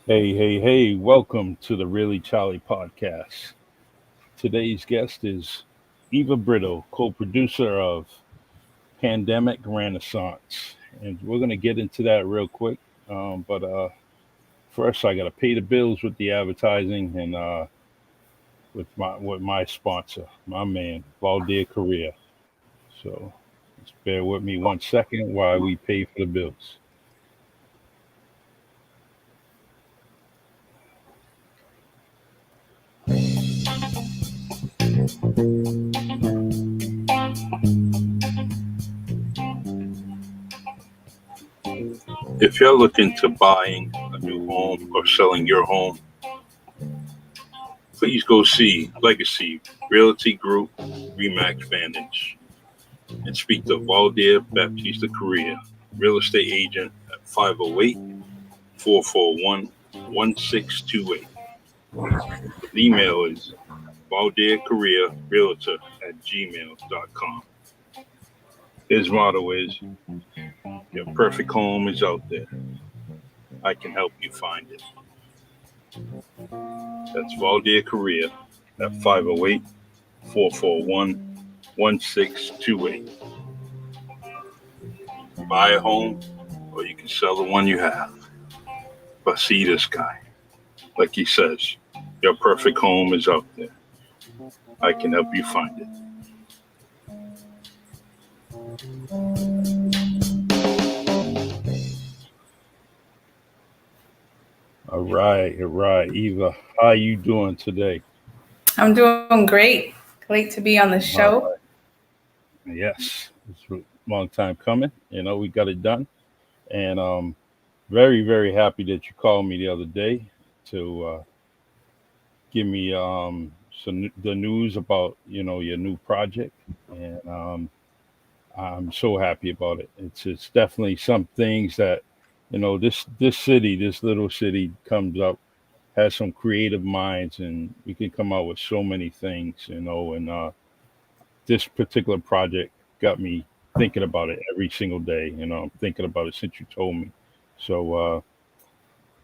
Hey, hey, hey, welcome to the Really Charlie podcast. Today's guest is Eva Brito, co producer of Pandemic Renaissance. And we're going to get into that real quick. But first, I got to pay the bills with the advertising and with my sponsor, my man, Valdir Korea. So just bear with me 1 second while we pay for the bills. If you're looking to buying a new home or selling your home, please go see Legacy Realty Group Remax Vantage and speak to Valdir Baptista Korea, real estate agent at 508 441 1628. The email is valdirkorearealtor@gmail.com. His motto is, your perfect home is out there. I can help you find it. That's Valdir Korea at 508 441 1628. Buy a home or you can sell the one you have. But see this guy. Like he says, your perfect home is out there. I can help you find it. All right, Eva. How you doing today? I'm doing great. Great to be on the All show. right. Yes, it's a long time coming. We got it done, and very, very happy that you called me the other day to give me the news about your new project, and I'm so happy about it. It's definitely some things that this city, this little city, comes up, has some creative minds, and we can come out with so many things, and this particular project got me thinking about it every single day. I'm thinking about it since you told me. So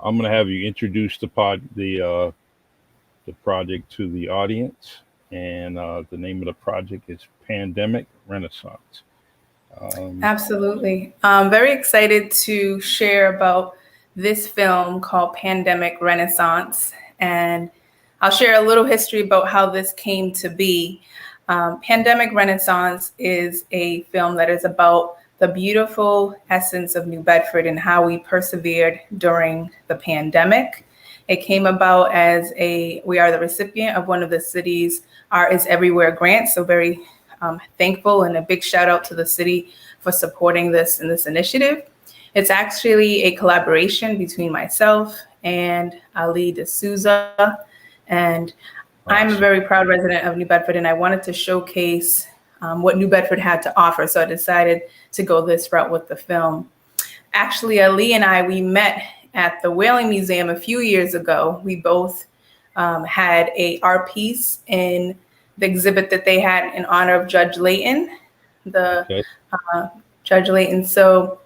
I'm gonna have you introduce the project to the audience, and the name of the project is Pandemic Renaissance. Um, Absolutely. I'm very excited to share about this film called Pandemic Renaissance. And I'll share a little history about how this came to be. Pandemic Renaissance is a film that is about the beautiful essence of New Bedford and how we persevered during the pandemic. It came about as we are the recipient of one of the city's Art is Everywhere grants. So very thankful, and a big shout out to the city for supporting this in this initiative. It's actually a collaboration between myself and Ali D'Souza. And I'm a awesome. very proud resident of New Bedford, and I wanted to showcase what New Bedford had to offer. So I decided to go this route with the film. Actually, Ali and we met at the Whaling Museum a few years ago. We both had a art piece in the exhibit that they had in honor of Judge Layton, the Okay. Judge Layton. So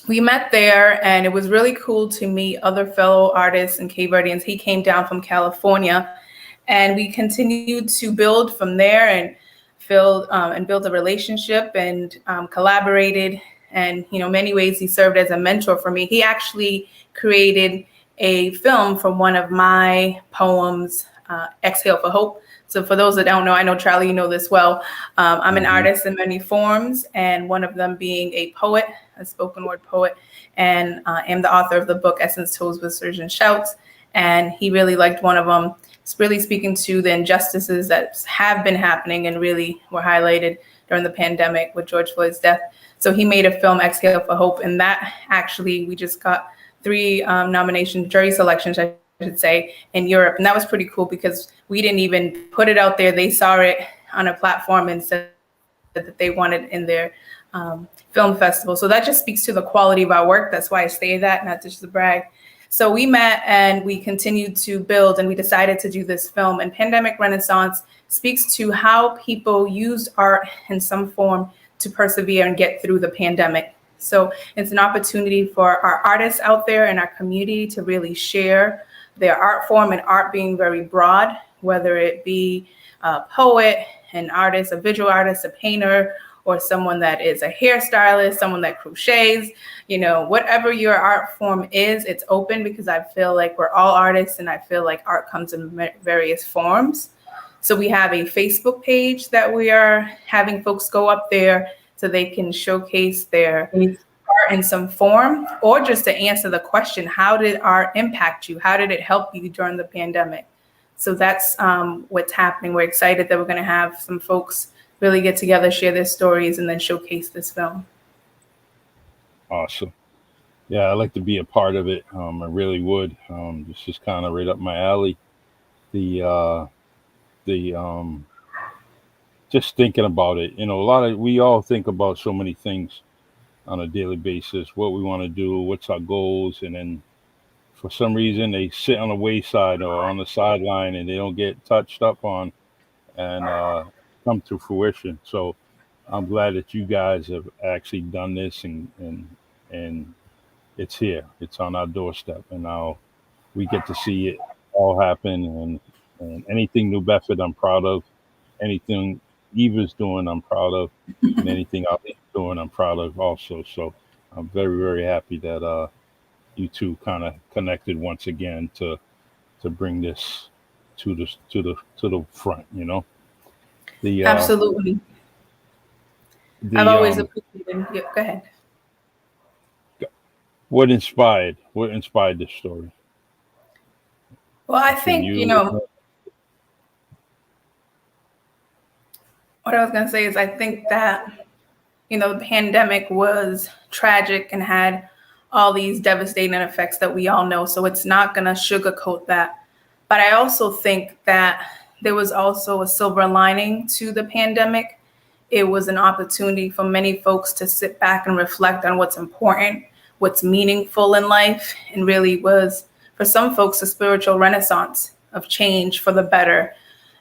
we met there, and it was really cool to meet other fellow artists and Cape Verdeans. He came down from California, and we continued to build from there and built a relationship and collaborated. And many ways he served as a mentor for me. He actually created a film from one of my poems, Exhale for Hope. So for those that don't know, I know Charlie, you know this well. I'm an Hmm. artist in many forms, and one of them being a poet, a spoken word poet, and am the author of the book Essence Tools with Surgeon Shouts. And he really liked one of them. It's really speaking to the injustices that have been happening and really were highlighted during the pandemic with George Floyd's death. So he made a film, Exhale for Hope, and that actually we just got 3 nominations, jury selections, I should say, in Europe. And that was pretty cool because we didn't even put it out there. They saw it on a platform and said that they wanted in their film festival. So that just speaks to the quality of our work. That's why I say that, not just to brag. So we met and we continued to build, and we decided to do this film. And Pandemic Renaissance speaks to how people used art in some form to persevere and get through the pandemic. So it's an opportunity for our artists out there in our community to really share their art form, and art being very broad, whether it be a poet, an artist, a visual artist, a painter, or someone that is a hairstylist, someone that crochets, whatever your art form is, it's open, because I feel like we're all artists, and I feel like art comes in various forms. So we have a Facebook page that we are having folks go up there so they can showcase their art in some form, or just to answer the question, how did art impact you? How did it help you during the pandemic? So that's what's happening. We're excited that we're going to have some folks really get together, share their stories, and then showcase this film. Awesome. Yeah, I'd like to be a part of it. I really would. This is kind of right up my alley. The just thinking about it, we all think about so many things on a daily basis, what we want to do, what's our goals, and then for some reason they sit on the wayside or on the sideline and they don't get touched up on and come to fruition. So I'm glad that you guys have actually done this, and it's here. It's on our doorstep, and now we get to see it all happen. And anything New Bedford, I'm proud of. Anything Eva's doing, I'm proud of, and anything I'll be doing, I'm proud of also. So I'm very, very happy that you two kind of connected once again to bring this to the front. The Absolutely. I've the always appreciated. Yeah, go ahead. what inspired this story Well, I between think, you? what I was going to say is, I think that, the pandemic was tragic and had all these devastating effects that we all know. So it's not going to sugarcoat that. But I also think that there was also a silver lining to the pandemic. It was an opportunity for many folks to sit back and reflect on what's important, what's meaningful in life, and really was, for some folks, a spiritual renaissance of change for the better.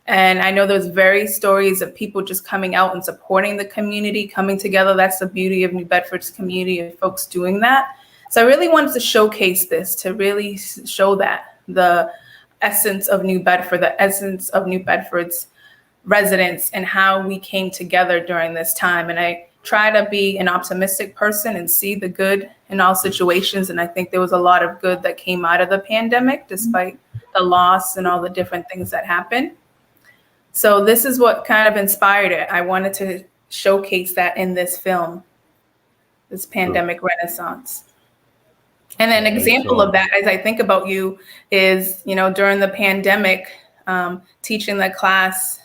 And I know there's various stories of people just coming out and supporting the community, coming together. That's the beauty of New Bedford's community, of folks doing that. So I really wanted to showcase this, to really show that the essence of New Bedford, the essence of New Bedford's residents, and how we came together during this time. And I try to be an optimistic person and see the good in all situations. And I think there was a lot of good that came out of the pandemic, despite the loss and all the different things that happened. So this is what kind of inspired it. I wanted to showcase that in this film, this pandemic renaissance. And an example of that, as I think about you, is, during the pandemic, teaching the class,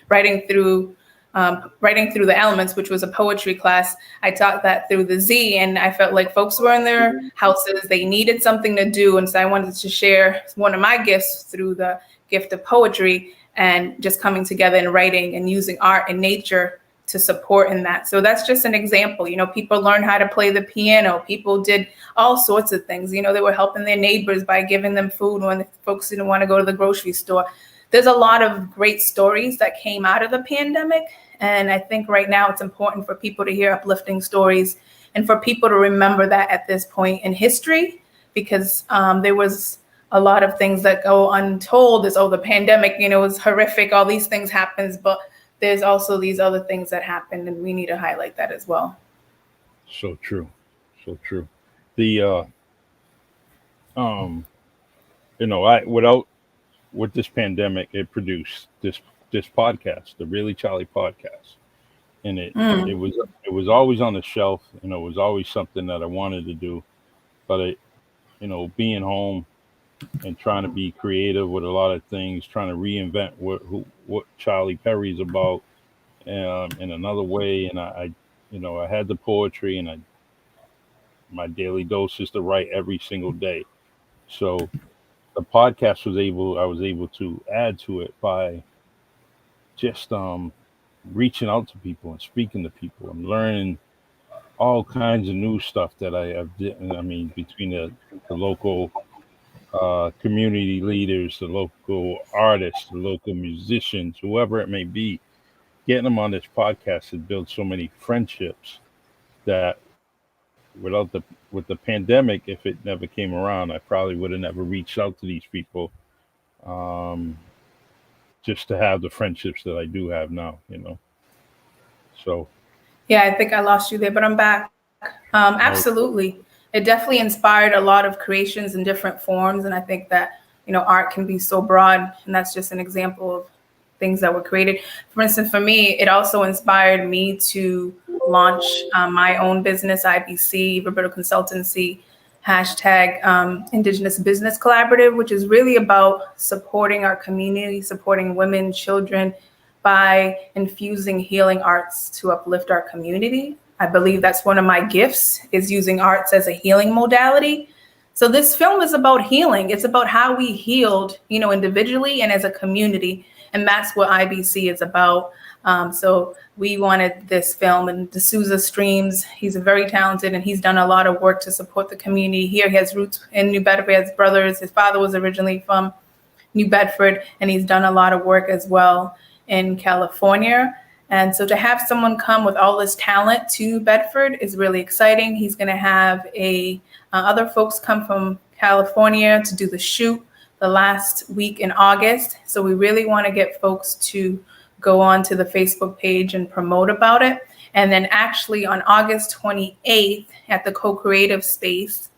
writing through the elements, which was a poetry class. I taught that through the Z, and I felt like folks were in their houses. They needed something to do. And so I wanted to share one of my gifts through the gift of poetry, and just coming together and writing and using art and nature to support in that. So that's just an example. People learned how to play the piano. People did all sorts of things. They were helping their neighbors by giving them food when the folks didn't want to go to the grocery store. There's a lot of great stories that came out of the pandemic. And I think right now it's important for people to hear uplifting stories, and for people to remember that at this point in history, because there was a lot of things that go untold. Is, the pandemic, was horrific. All these things happens, but there's also these other things that happened, and we need to highlight that as well. So true, so true. The I without with this pandemic, it produced this podcast, the Really Charlie podcast, and it was always on the shelf, and it was always something that I wanted to do, but being home and trying to be creative with a lot of things, trying to reinvent what Charlie Perry's about, in another way, and I had the poetry, and my daily dose is to write every single day, so the podcast I was able to add to it by just reaching out to people and speaking to people and learning all kinds of new stuff that I have. I mean, between the local community leaders, the local artists, the local musicians, whoever it may be, getting them on this podcast has built so many friendships that without the with the pandemic, if it never came around, I probably would have never reached out to these people, um, just to have the friendships that I do have now. So Yeah, I think I lost you there, but I'm back. no, Absolutely. It definitely inspired a lot of creations in different forms. And I think that, art can be so broad. And that's just an example of things that were created. For instance, for me, it also inspired me to launch my own business, IBC, Roberto Consultancy, hashtag Indigenous Business Collaborative, which is really about supporting our community, supporting women, children, by infusing healing arts to uplift our community. I believe that's one of my gifts, is using arts as a healing modality. So this film is about healing. It's about how we healed, individually and as a community. And that's what IBC is about. So we wanted this film, and D'Souza Streams, he's very talented and he's done a lot of work to support the community here. He has roots in New Bedford, he has brothers. His father was originally from New Bedford, and he's done a lot of work as well in California. And so to have someone come with all this talent to Bedford is really exciting. He's going to have other folks come from California to do the shoot the last week in August. So we really want to get folks to go on to the Facebook page and promote about it. And then actually on August 28th at the Co-Creative Space,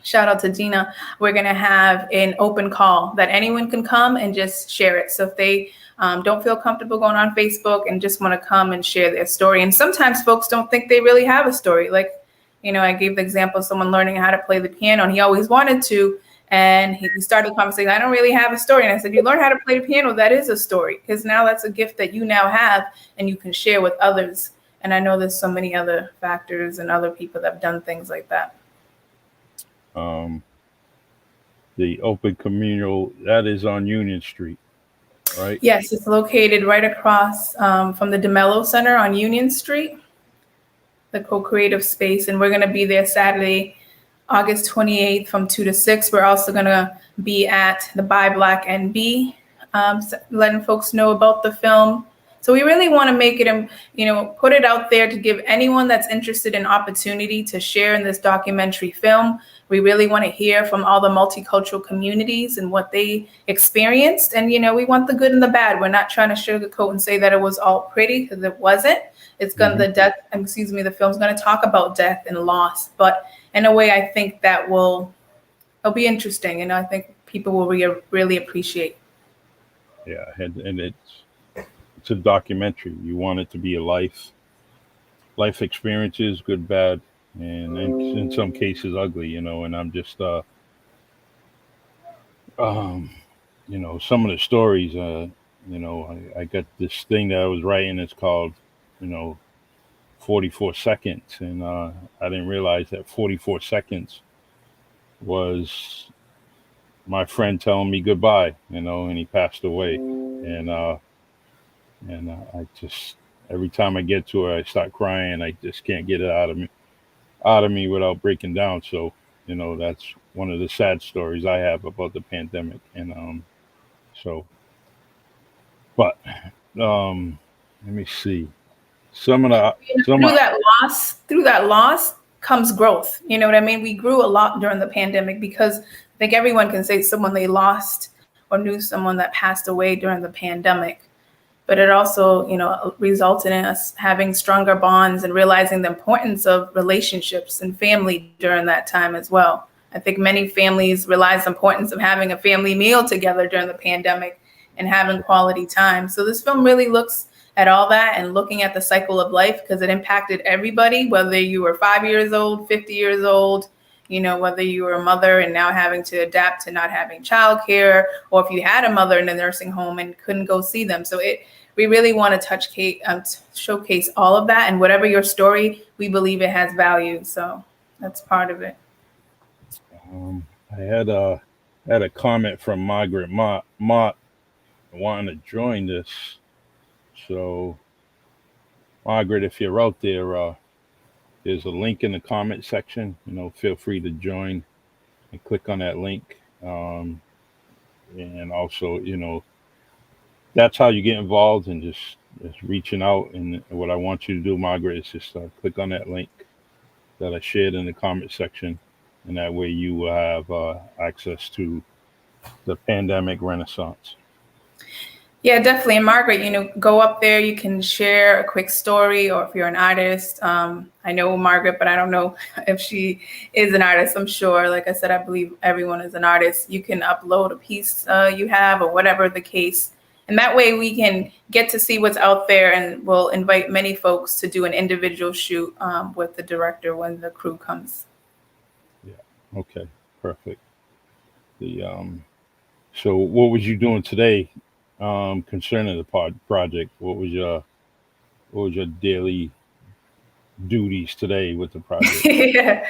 shout out to Gina, we're going to have an open call that anyone can come and just share it. So if they don't feel comfortable going on Facebook and just want to come and share their story. And sometimes folks don't think they really have a story. Like, I gave the example of someone learning how to play the piano, and he always wanted to. And we started the conversation, I don't really have a story. And I said, you learn how to play the piano, that is a story, because now that's a gift that you now have and you can share with others. And I know there's so many other factors and other people that have done things like that. um, the open communal, that is on Union Street, right? Yes, it's located right across from the DeMello Center on Union Street, the co-creative space. And we're going to be there Saturday, August 28th from 2 to 6. We're also going to be at the Buy Black NB, letting folks know about the film. So we really want to make it, put it out there to give anyone that's interested an opportunity to share in this documentary film. We really want to hear from all the multicultural communities and what they experienced. And, we want the good and the bad. We're not trying to sugarcoat and say that it was all pretty, because it wasn't. It's going to, the film's going to talk about death and loss, but in a way, I think that it'll be interesting. And I think people will really appreciate. Yeah, and it's a documentary. You want it to be a life experiences, good, bad, and in some cases ugly. And I'm just some of the stories. I got this thing that I was writing. It's called, 44 seconds, and I didn't realize that 44 seconds was my friend telling me goodbye. And he passed away, and I just, every time I get to it, I start crying. I just can't get it out of me without breaking down. So that's one of the sad stories I have about the pandemic. And so, but let me see. Some of the Through that loss comes growth. You know what I mean? We grew a lot during the pandemic, because I think everyone can say someone they lost or knew someone that passed away during the pandemic. But it also, resulted in us having stronger bonds and realizing the importance of relationships and family during that time as well. I think many families realized the importance of having a family meal together during the pandemic and having quality time. So this film really looks at all that and looking at the cycle of life, because it impacted everybody, whether you were 5 years old, 50 years old, whether you were a mother and now having to adapt to not having childcare, or if you had a mother in a nursing home and couldn't go see them. So we really want to showcase all of that, and whatever your story, we believe it has value. So that's part of it. I had a comment from Margaret Mott wanting to join this. So, Margaret, if you're out there, there's a link in the comment section. Feel free to join and click on that link. And also, that's how you get involved, and just reaching out. And what I want you to do, Margaret, is just click on that link that I shared in the comment section, and that way you will have access to the pandemic renaissance. Yeah, definitely. And Margaret, go up there. You can share a quick story, or if you're an artist. I know Margaret, but I don't know if she is an artist. I'm sure, like I said, I believe everyone is an artist. You can upload a piece you have, or whatever the case. And that way we can get to see what's out there, and we'll invite many folks to do an individual shoot with the director when the crew comes. Yeah. Okay. Perfect. The So what was you doing today concerning the project? What was your daily duties today with the project? Yeah.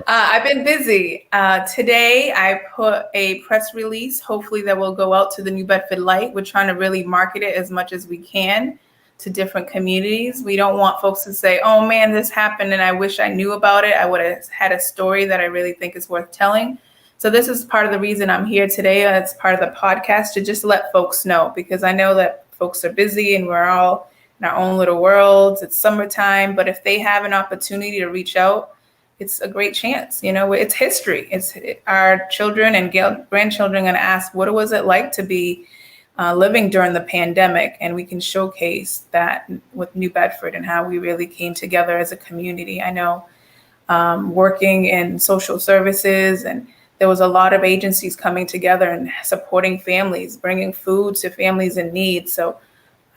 I've been busy. Today, I put a press release, hopefully, that will go out to the New Bedford Light. We're trying to really market it as much as we can to different communities. We don't want folks to say, oh man, this happened and I wish I knew about it. I would have had a story that I really think is worth telling. So this is part of the reason I'm here today. It's part of the podcast to just let folks know, because I know that folks are busy and we're all in our own little worlds. It's summertime, but if they have an opportunity to reach out, it's a great chance. It's history. It's our children and grandchildren going to ask, what was it like to be living during the pandemic? And we can showcase that with New Bedford and how we really came together as a community. I know working in social services, and there was a lot of agencies coming together and supporting families, bringing food to families in need. So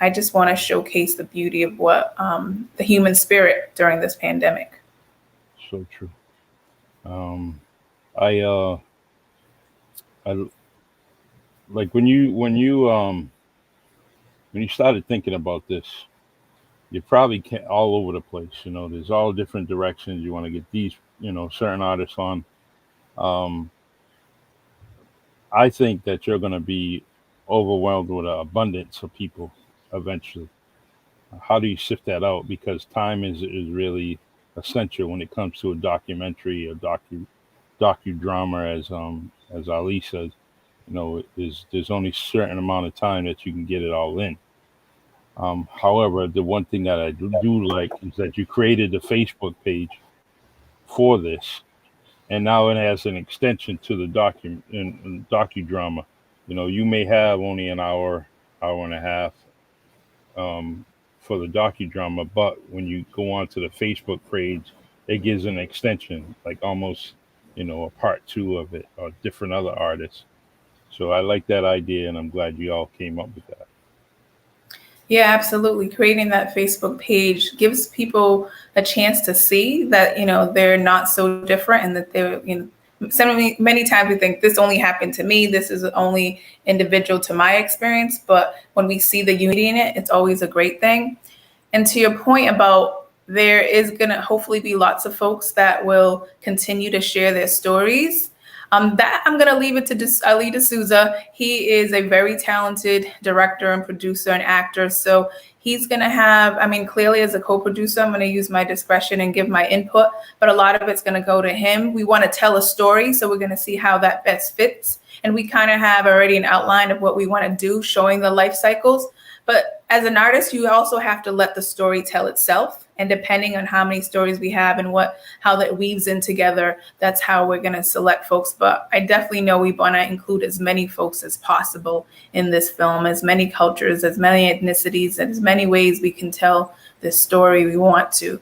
I just want to showcase the beauty of what the human spirit during this pandemic. So true. Um, I I like when you started thinking about this, you probably can all over the place. There's all different directions. You want to get these, certain artists on. Um, I think that you're going to be overwhelmed with an abundance of people eventually. How do you sift that out? Because time is really essential when it comes to a documentary, a docudrama, as Ali says. There's only a certain amount of time that you can get it all in. However, the one thing that I do like is that you created a Facebook page for this, and now it has an extension to the docudrama. You may have only an hour and a half um, for the docudrama, but when you go onto the Facebook page, it gives an extension, like almost a part two of it, or different other artists. So I like that idea, and I'm glad you all came up with that. Yeah, absolutely. Creating that Facebook page gives people a chance to see that, they're not so different, and that they're, so many times we think this only happened to me. This is only individual to my experience. But when we see the unity in it, it's always a great thing. And to your point about, there is going to hopefully be lots of folks that will continue to share their stories. That I'm going to leave it to Ali D'Souza. He is a very talented director and producer and actor. So he's going to have, clearly as a co-producer, I'm going to use my discretion and give my input, but a lot of it's going to go to him. We want to tell a story, so we're going to see how that best fits. And we kind of have already an outline of what we want to do, showing the life cycles. But as an artist, you also have to let the story tell itself. And depending on how many stories we have and how that weaves in together, that's how we're going to select folks. But I definitely know we want to include as many folks as possible in this film, as many cultures, as many ethnicities, and as many ways we can tell this story we want to.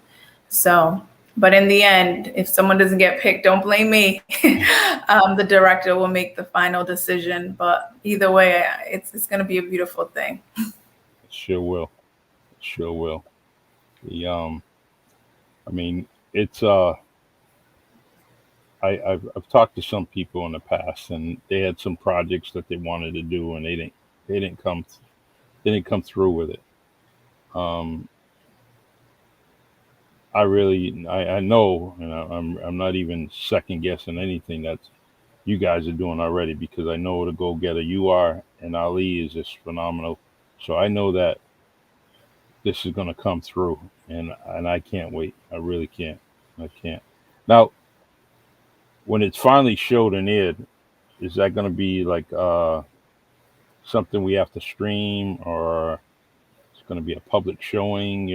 So, but in the end, if someone doesn't get picked, don't blame me. The director will make the final decision. But either way, it's going to be a beautiful thing. Sure will. Sure will. The it's I've talked to some people in the past, and they had some projects that they wanted to do, and they didn't come through with it. Um, I know, and I'm not even second guessing anything that you guys are doing already, because I know what a go getter you are, and Ali is just phenomenal. So I know that this is going to come through, and I can't wait. I really can't. I can't. Now, when it's finally showed and aired, is that going to be like something we have to stream, or it's going to be a public showing?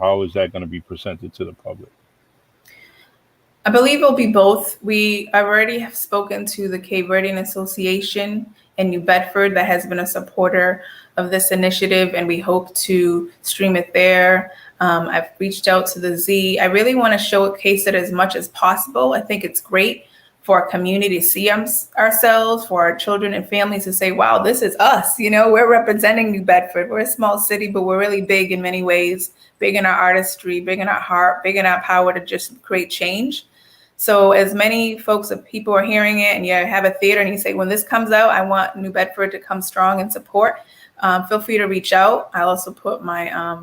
How is that going to be presented to the public? I believe it'll be both. I've already have spoken to the Cape Verdean Association in New Bedford that has been a supporter of this initiative, and we hope to stream it there. I've reached out to the Z. I really want to showcase it as much as possible. I think it's great for our community to see ourselves, for our children and families to say, wow, this is us. We're representing New Bedford. We're a small city, but we're really big in many ways, big in our artistry, big in our heart, big in our power to just create change. So as many folks, if people are hearing it and you have a theater and you say, when this comes out, I want New Bedford to come strong and support, feel free to reach out. I'll also put my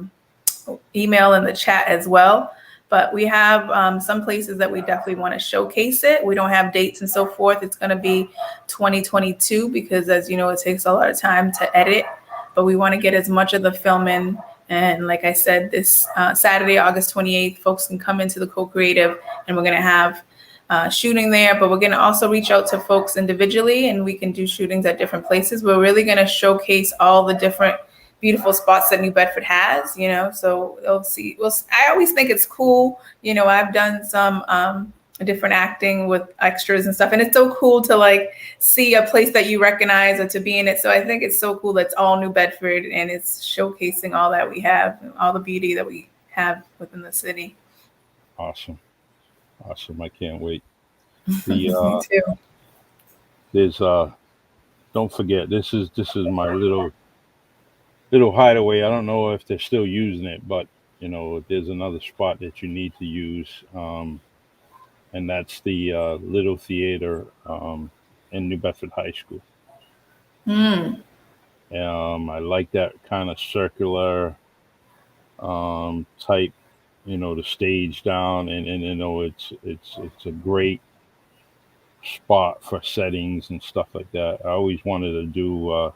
email in the chat as well. But we have some places that we definitely want to showcase it. We don't have dates and so forth. It's going to be 2022 because, as you know, it takes a lot of time to edit. But we want to get as much of the film in. And like I said, this Saturday, August 28th, folks can come into the co-creative and we're going to have shooting there, but we're going to also reach out to folks individually and we can do shootings at different places. We're really going to showcase all the different beautiful spots that New Bedford has, so they'll see. I always think it's cool. I've done some different acting with extras and stuff, and it's so cool to see a place that you recognize or to be in it. So I think it's so cool that it's all New Bedford and it's showcasing all that we have, all the beauty that we have within the city. Awesome. I can't wait. Me too. There's don't forget, this is my little hideaway. I don't know if they're still using it, but there's another spot that you need to use, and that's the Little Theater in New Bedford High School. I like that kind of circular type, the stage down, and it's a great spot for settings and stuff like that. I always wanted to do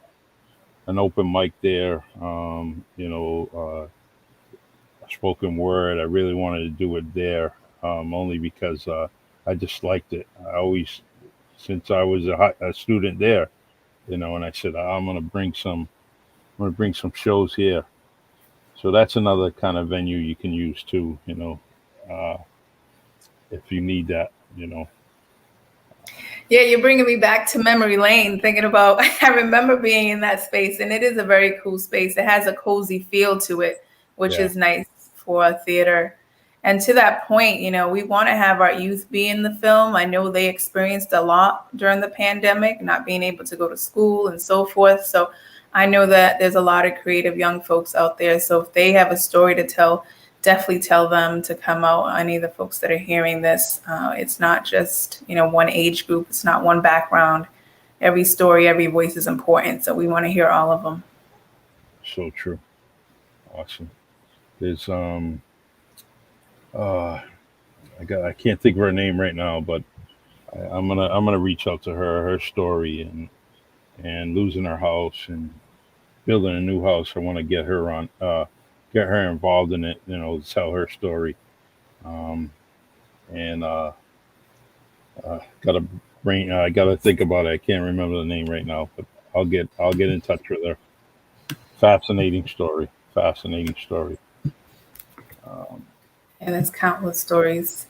an open mic there, spoken word. I really wanted to do it there, only because I just liked it. I always, since I was a student there, and I said I'm gonna bring some shows here. So that's another kind of venue you can use too, if you need that, Yeah, you're bringing me back to memory lane, thinking about, I remember being in that space, and it is a very cool space. It has a cozy feel to it, which is nice for a theater. And to that point, we want to have our youth be in the film. I know they experienced a lot during the pandemic, not being able to go to school and so forth. So I know that there's a lot of creative young folks out there. So if they have a story to tell, definitely tell them to come out. Any of the folks that are hearing this, it's not just, one age group. It's not one background. Every story, every voice is important. So we want to hear all of them. So true. Awesome. There's I can't think of her name right now, but I'm gonna reach out to her story and losing her house and building a new house. I want to get her on, get her involved in it, tell her story. Gotta think about it. I can't remember the name right now, but I'll get in touch with her. Fascinating story. And there's countless stories.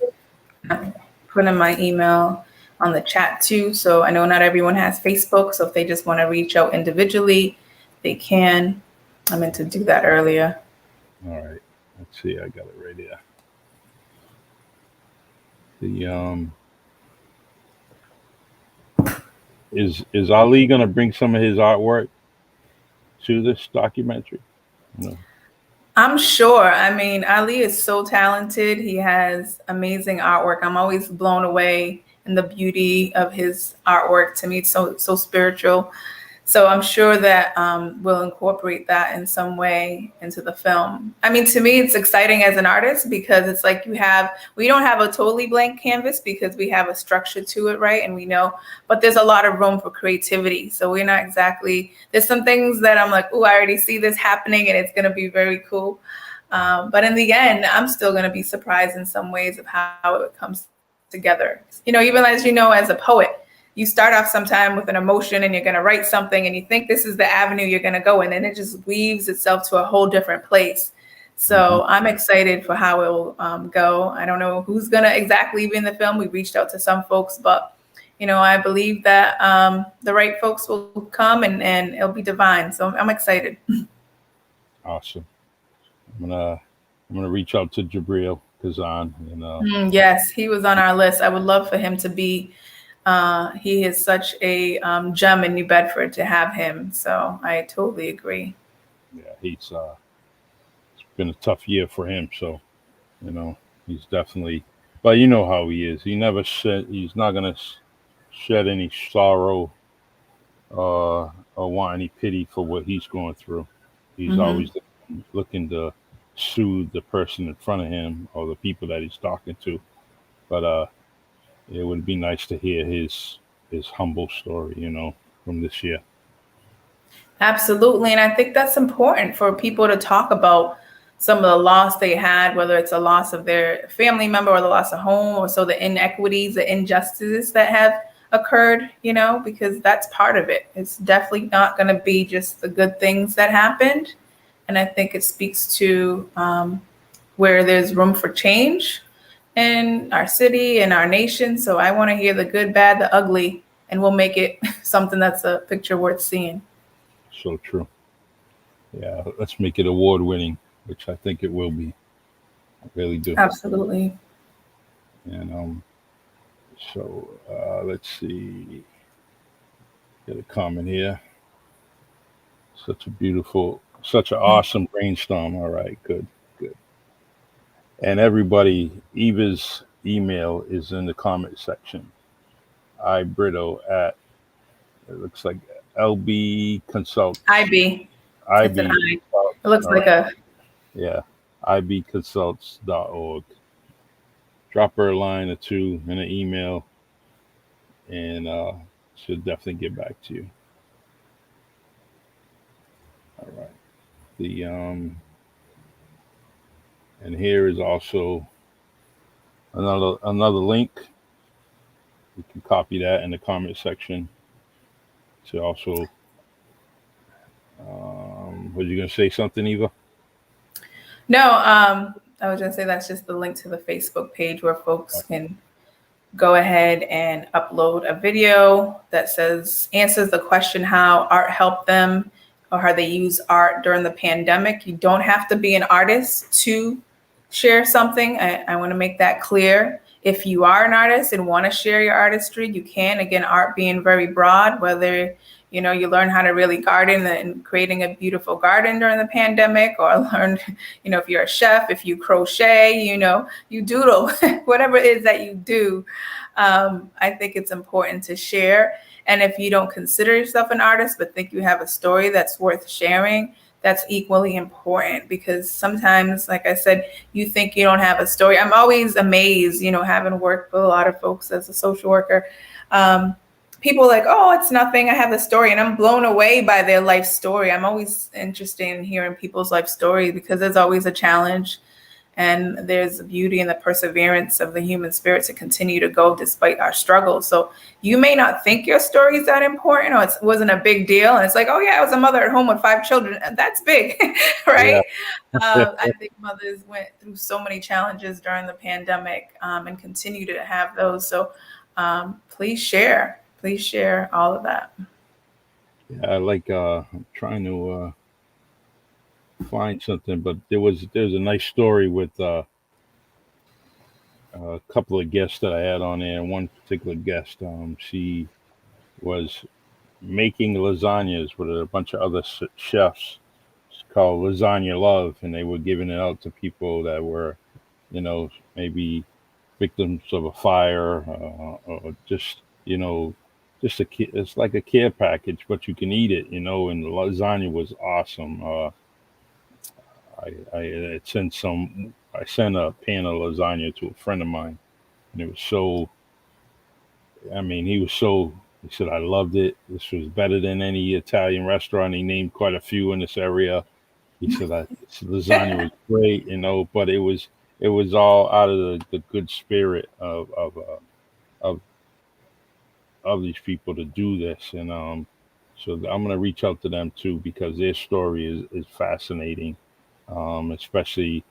I'm putting my email on the chat too. So I know not everyone has Facebook. So if they just want to reach out individually, they can. I meant to do that earlier. All right. Let's see. I got it right here. Is Ali going to bring some of his artwork to this documentary? No. I'm sure. I mean, Ali is so talented. He has amazing artwork. I'm always blown away in the beauty of his artwork. To me, it's so spiritual. So I'm sure that we'll incorporate that in some way into the film. I mean, to me, it's exciting as an artist because it's like we don't have a totally blank canvas because we have a structure to it, right? And we know, but there's a lot of room for creativity. So we're not exactly, there's some things that I'm like, oh, I already see this happening and it's going to be very cool. But in the end, I'm still going to be surprised in some ways of how it comes together. Even as as a poet, you start off sometime with an emotion and you're going to write something and you think this is the avenue you're going to go in, and it just weaves itself to a whole different place. Hmm. So I'm excited for how it will go. I don't know who's going to exactly be in the film. We reached out to some folks, but I believe that the right folks will come and it'll be divine. So I'm excited. Awesome. I'm gonna reach out to Jabril Kazan and Yes, he was on our list. I would love for him to be. He is such a gem in New Bedford to have him. So I totally agree. yeah, he's it's been a tough year for him. So you know he's definitely, but you know how he is. He never shed. He's not gonna shed any sorrow or want any pity for what he's going through. He's Hmm. always looking to soothe the person in front of him or the people that he's talking to. But it would be nice to hear his humble story, from this year. Absolutely. And I think that's important for people to talk about some of the loss they had, whether it's a loss of their family member or the loss of home, or so the inequities, the injustices that have occurred, because that's part of it. It's definitely not going to be just the good things that happened. And I think it speaks to where there's room for change in our city and our nation. So I want to hear the good, bad, the ugly, and we'll make it something that's a picture worth seeing. So true. Yeah, let's make it award winning, which I think it will be. I really do. Absolutely. And so let's see. Get a comment here. Such an awesome brainstorm. All right, good, good. And everybody, Eva's email is in the comment section. Brito at, it looks like LB Consults. IB. It's an IB I. It Consults. looks All like right. a. Yeah. IBconsults.org. Drop her a line or two in an email and she'll definitely get back to you. All right. The And here is also another link. You can copy that in the comment section to also was you gonna say something, Eva? No, I was going to say that's just the link to the Facebook page where folks can go ahead and upload a video that answers the question how art helped them or how they use art during the pandemic. You don't have to be an artist to share something. I want to make that clear. If you are an artist and want to share your artistry, you can. Again, art being very broad, whether you learn how to really garden and creating a beautiful garden during the pandemic, or learn, if you're a chef, if you crochet, you doodle, whatever it is that you do. I think it's important to share. And if you don't consider yourself an artist, but think you have a story that's worth sharing, that's equally important, because sometimes, like I said, you think you don't have a story. I'm always amazed, having worked with a lot of folks as a social worker. People are like, oh, it's nothing. I have a story. And I'm blown away by their life story. I'm always interested in hearing people's life story because there's always a challenge. And there's a beauty in the perseverance of the human spirit to continue to go despite our struggles. So you may not think your story is that important or it wasn't a big deal. And it's like, oh, yeah, I was a mother at home with 5 children. That's big, Yeah. right? I think mothers went through so many challenges during the pandemic and continue to have those. So please share. Please share all of that. Yeah, I like I'm trying to find something, but there's a nice story with a couple of guests that I had on there. One particular guest, she was making lasagnas with a bunch of other chefs. It's called Lasagna Love, and they were giving it out to people that were, maybe victims of a fire or it's like a care package, but you can eat it, and the lasagna was awesome. I sent a pan of lasagna to a friend of mine, and it was so. I mean, He said I loved it. This was better than any Italian restaurant. He named quite a few in this area. He said this lasagna was great, but it was all out of the good spirit of of these people to do this, and so I'm gonna reach out to them too because their story is fascinating. especially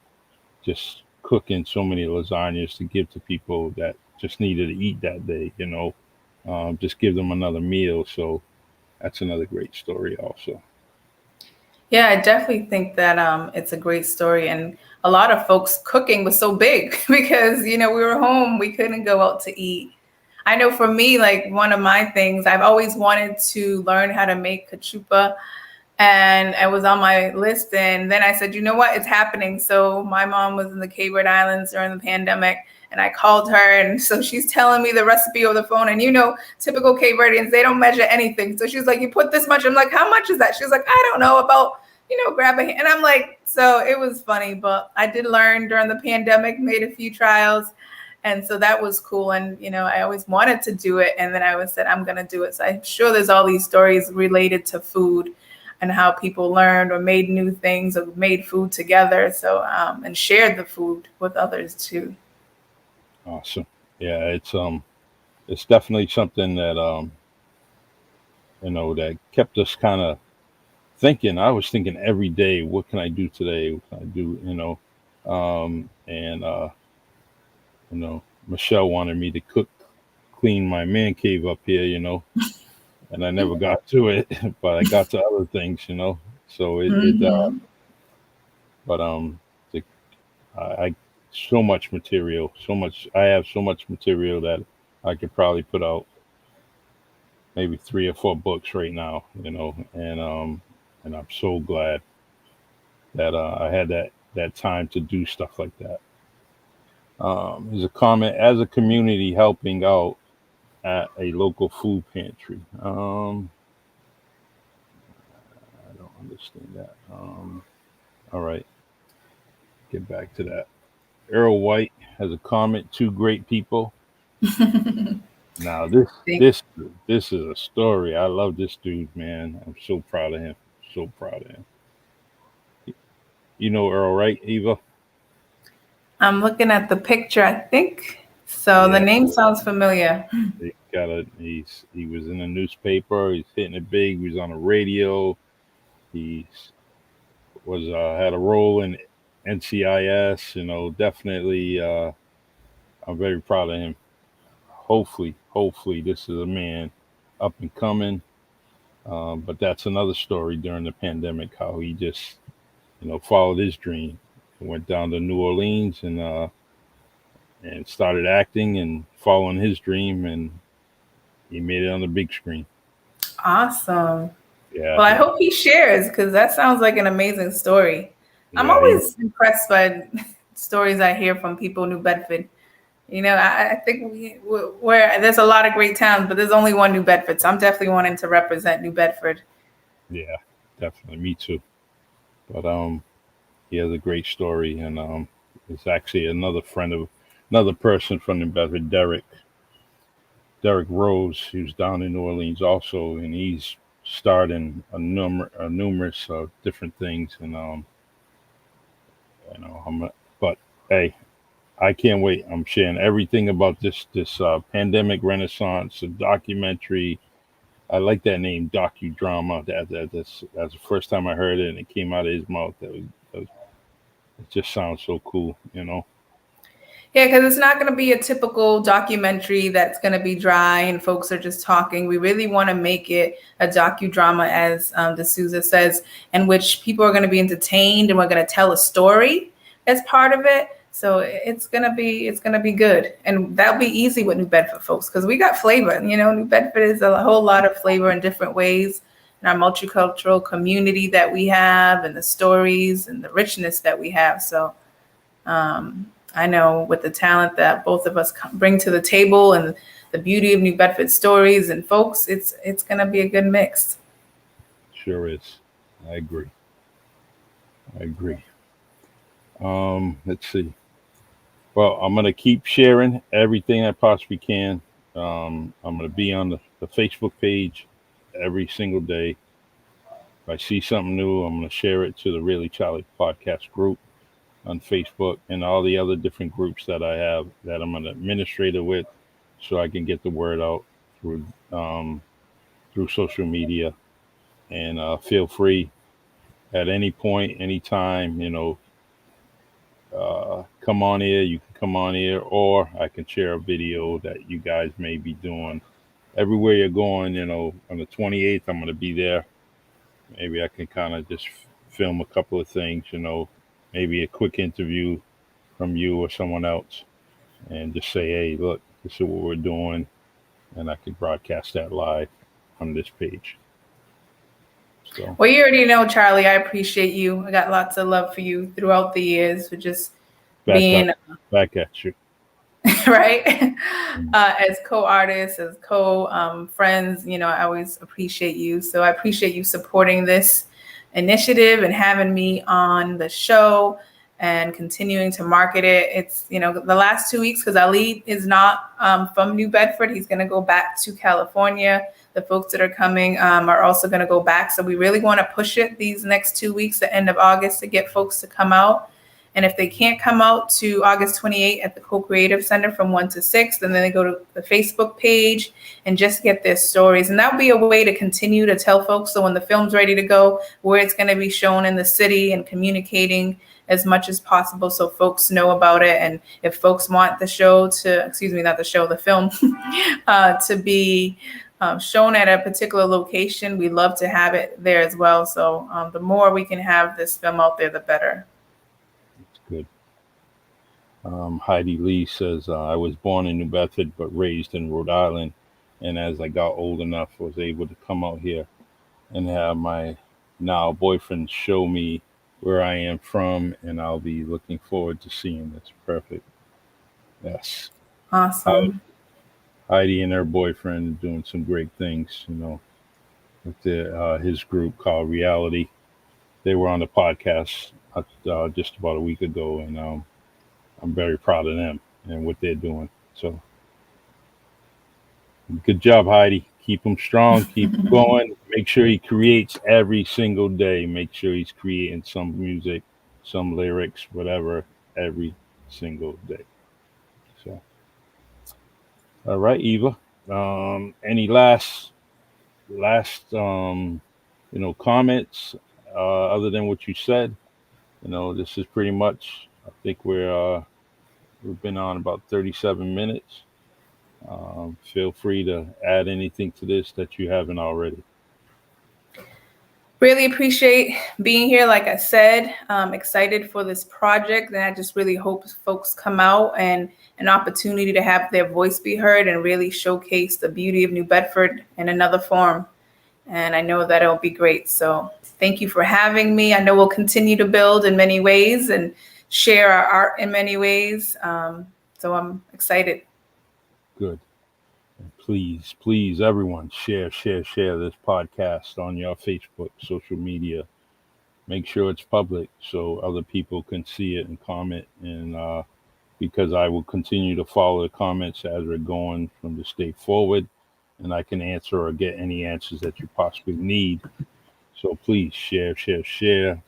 just cooking so many lasagnas to give to people that just needed to eat that day. Just give them another meal. So that's another great story, also. Yeah, I definitely think that it's a great story, and a lot of folks cooking was so big because we were home, we couldn't go out to eat. I know for me, like one of my things, I've always wanted to learn how to make kachupa, and it was on my list. And then I said, you know what, it's happening. So my mom was in the Cape Verde Islands during the pandemic, and I called her, and so she's telling me the recipe over the phone. And typical Cape Verdeans, they don't measure anything. So she's like, you put this much. I'm like, how much is that? She's like, I don't know, about grab a hand. And I'm like, so it was funny, but I did learn during the pandemic, made a few trials. And so that was cool. And, I always wanted to do it. And then I always said, I'm going to do it. So I'm sure there's all these stories related to food and how people learned or made new things or made food together. So, and shared the food with others too. Awesome. Yeah, it's definitely something that that kept us kind of thinking. I was thinking every day, what can I do today? What can I do? And Michelle wanted me to clean my man cave up here, and I never got to it, but I got to other things, So Mm-hmm. but the, I so much material, so much. I have so much material that I could probably put out maybe 3 or 4 books right now, and I'm so glad that I had that time to do stuff like that. There's a comment: as a community helping out at a local food pantry. I don't understand that. All right, get back to that. Earl White has a comment: two great people. Now this is a story. I love this dude, man. I'm so proud of him. So proud of him. You know Earl, right, Eva? I'm looking at the picture, I think. So the Yeah. name sounds familiar. He was in the newspaper. He's hitting it big. He was on the radio. He was had a role in NCIS. Definitely. I'm very proud of him. Hopefully, this is a man up and coming. But that's another story during the pandemic. How he just followed his dream, went down to New Orleans and started acting and following his dream, and he made it on the big screen. Awesome. Yeah, Well, I hope he shares because that sounds like an amazing story. I'm yeah, he always impressed by stories I hear from people in New Bedford. I think we're there's a lot of great towns, but there's only one New Bedford. So I'm definitely wanting to represent New Bedford. yeah, definitely me too. But he has a great story, and it's actually another person from the Bedford, Derek Rose, who's down in New Orleans also, and he's starting numerous different things, and but hey, I can't wait. I'm sharing everything about this pandemic renaissance, a documentary. I like that name, docudrama. That's the first time I heard it, and it came out of his mouth. It just sounds so cool. Yeah, because it's not going to be a typical documentary that's going to be dry and folks are just talking. We really want to make it a docudrama, as D'Souza says, in which people are going to be entertained and we're going to tell a story as part of it. So it's gonna be good, and that'll be easy with New Bedford folks because we got flavor. New Bedford is a whole lot of flavor in different ways, in our multicultural community that we have, and the stories and the richness that we have. So I know with the talent that both of us bring to the table and the beauty of New Bedford stories and folks, it's going to be a good mix. Sure is. I agree. I agree. Let's see. Well, I'm gonna keep sharing everything I possibly can. I'm gonna be on the Facebook page every single day. If I see something new, I'm gonna share it to the Really Charlie podcast group on Facebook and all the other different groups that I have that I'm an administrator with, so I can get the word out through um, through social media. And feel free. at any point, anytime, come on here. You can come on here, or I can share a video that you guys may be doing. Everywhere you're going, on the 28th, I'm going to be there. Maybe I can kind of just film a couple of things, maybe a quick interview from you or someone else, and just say, hey, look, this is what we're doing. And I could broadcast that live on this page. So, Well, you already know, Charlie, I appreciate you. I got lots of love for you throughout the years for just being back at you. right. As co-artists, as co-friends, I always appreciate you. So I appreciate you supporting this initiative and having me on the show and continuing to market it. It's, the last 2 weeks, because Ali is not from New Bedford. He's going to go back to California. The folks that are coming are also going to go back. So we really want to push it these next 2 weeks, the end of August, to get folks to come out. And if they can't come out to August 28th at the Co-Creative Center from 1 to 6, then they go to the Facebook page and just get their stories. And that'll be a way to continue to tell folks, so when the film's ready to go, where it's going to be shown in the city, and communicating as much as possible so folks know about it. And if folks want the show to, the film to be shown at a particular location, we love to have it there as well. So the more we can have this film out there, the better. Good. Heidi Lee says, I was born in New Bedford, but raised in Rhode Island. And as I got old enough, was able to come out here and have my now boyfriend show me where I am from. And I'll be looking forward to seeing this. Perfect. Yes. Awesome. Heidi and her boyfriend doing some great things, with his group called Reality. They were on the podcast just about a week ago, and I'm very proud of them and what they're doing. So, good job, Heidi. Keep him strong. Keep him going. Make sure he creates every single day. Make sure he's creating some music, some lyrics, whatever, every single day. So, all right, Eva. Any last comments other than what you said? This is pretty much, I think we've been on about 37 minutes. Feel free to add anything to this that you haven't already. Really appreciate being here. Like I said, excited for this project. And I just really hope folks come out and an opportunity to have their voice be heard and really showcase the beauty of New Bedford in another form. And I know that it'll be great. So thank you for having me. I know we'll continue to build in many ways and share our art in many ways. So I'm excited. Good. And please, everyone, share this podcast on your Facebook, social media. Make sure it's public so other people can see it and comment. And because I will continue to follow the comments as we're going from this day forward, and I can answer or get any answers that you possibly need. So please share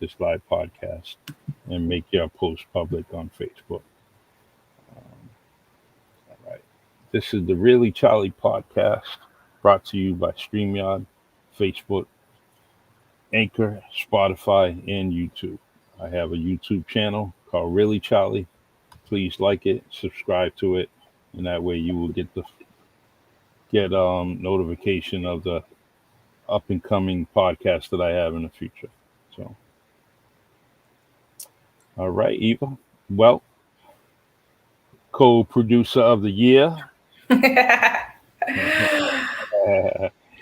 this live podcast and make your post public on Facebook. All right. This is the Really Charlie podcast, brought to you by StreamYard, Facebook, Anchor, Spotify, and YouTube. I have a YouTube channel called Really Charlie. Please like it, subscribe to it, and that way you will get notification of the up and coming podcast that I have in the future. So, all right, Eva. Well, co-producer of the year.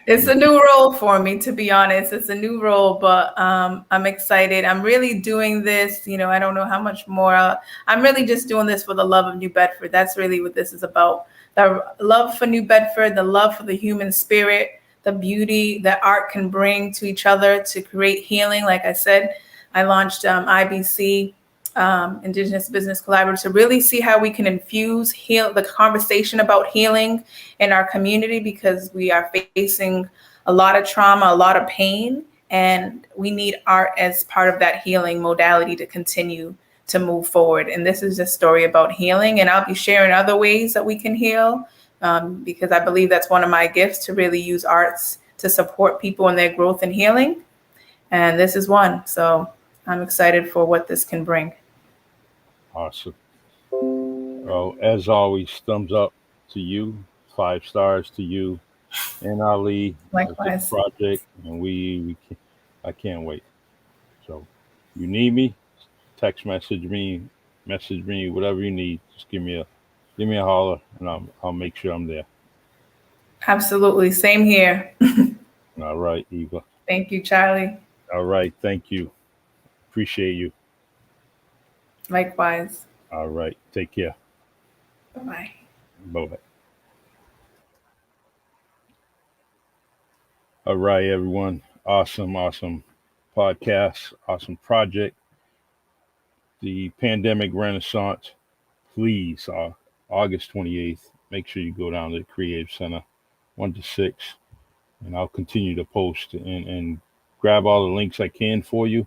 It's a new role for me, to be honest. It's a new role, but I'm excited. I'm really doing this. I don't know how much more. I'm really just doing this for the love of New Bedford. That's really what this is about. The love for New Bedford, the love for the human spirit, the beauty that art can bring to each other to create healing. Like I said, I launched IBC, Indigenous Business Collaborative, to really see how we can infuse the conversation about healing in our community, because we are facing a lot of trauma, a lot of pain, and we need art as part of that healing modality to continue to move forward. And this is a story about healing, and I'll be sharing other ways that we can heal, because I believe that's one of my gifts, to really use arts to support people in their growth and healing. and this is one. So I'm excited for what this can bring. Awesome. Well, as always, thumbs up to you, 5 stars to you and Ali to the Likewise. project, and we can, I can't wait. So, you need me, text message me, whatever you need. Just give me a holler, and I'll make sure I'm there. Absolutely. Same here. All right, Eva. Thank you, Charlie. All right, thank you. Appreciate you. Likewise. All right, take care. Bye-bye. Bye bye. All right, everyone. Awesome podcast, awesome project. The Pandemic Renaissance. Please, August 28th, make sure you go down to the Creative Center, 1 to 6, and I'll continue to post and grab all the links I can for you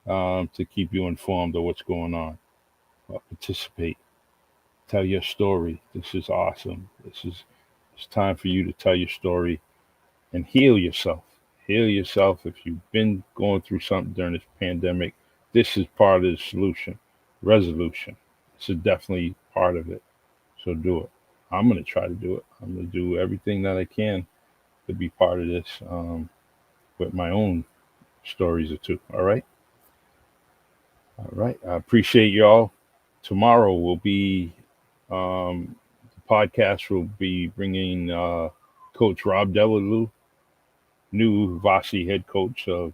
to keep you informed of what's going on. Participate, tell your story. This is awesome. It's time for you to tell your story and heal yourself. Heal yourself. If you've been going through something during this pandemic, this is part of the solution, resolution. This is definitely part of it. So do it. I'm going to try to do it. I'm going to do everything that I can to be part of this with my own stories or two. All right. All right. I appreciate y'all. Tomorrow will be the podcast will be bringing Coach Rob Delalue, new Vasi head coach of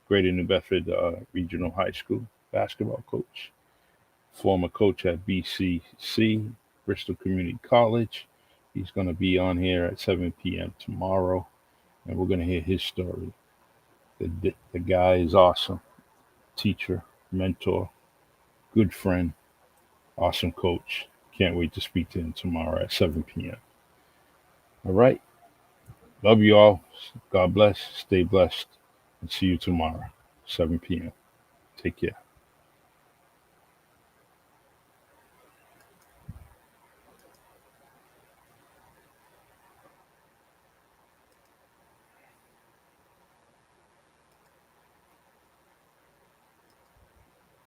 Greater New Bedford Regional High School basketball coach, former coach at BCC, Bristol Community College. He's going to be on here at 7 p.m. tomorrow, and we're going to hear his story. The guy is awesome. Teacher, mentor, good friend, awesome coach. Can't wait to speak to him tomorrow at 7 p.m. All right. Love you all. God bless. Stay blessed. And see you tomorrow, 7 p.m. Take care.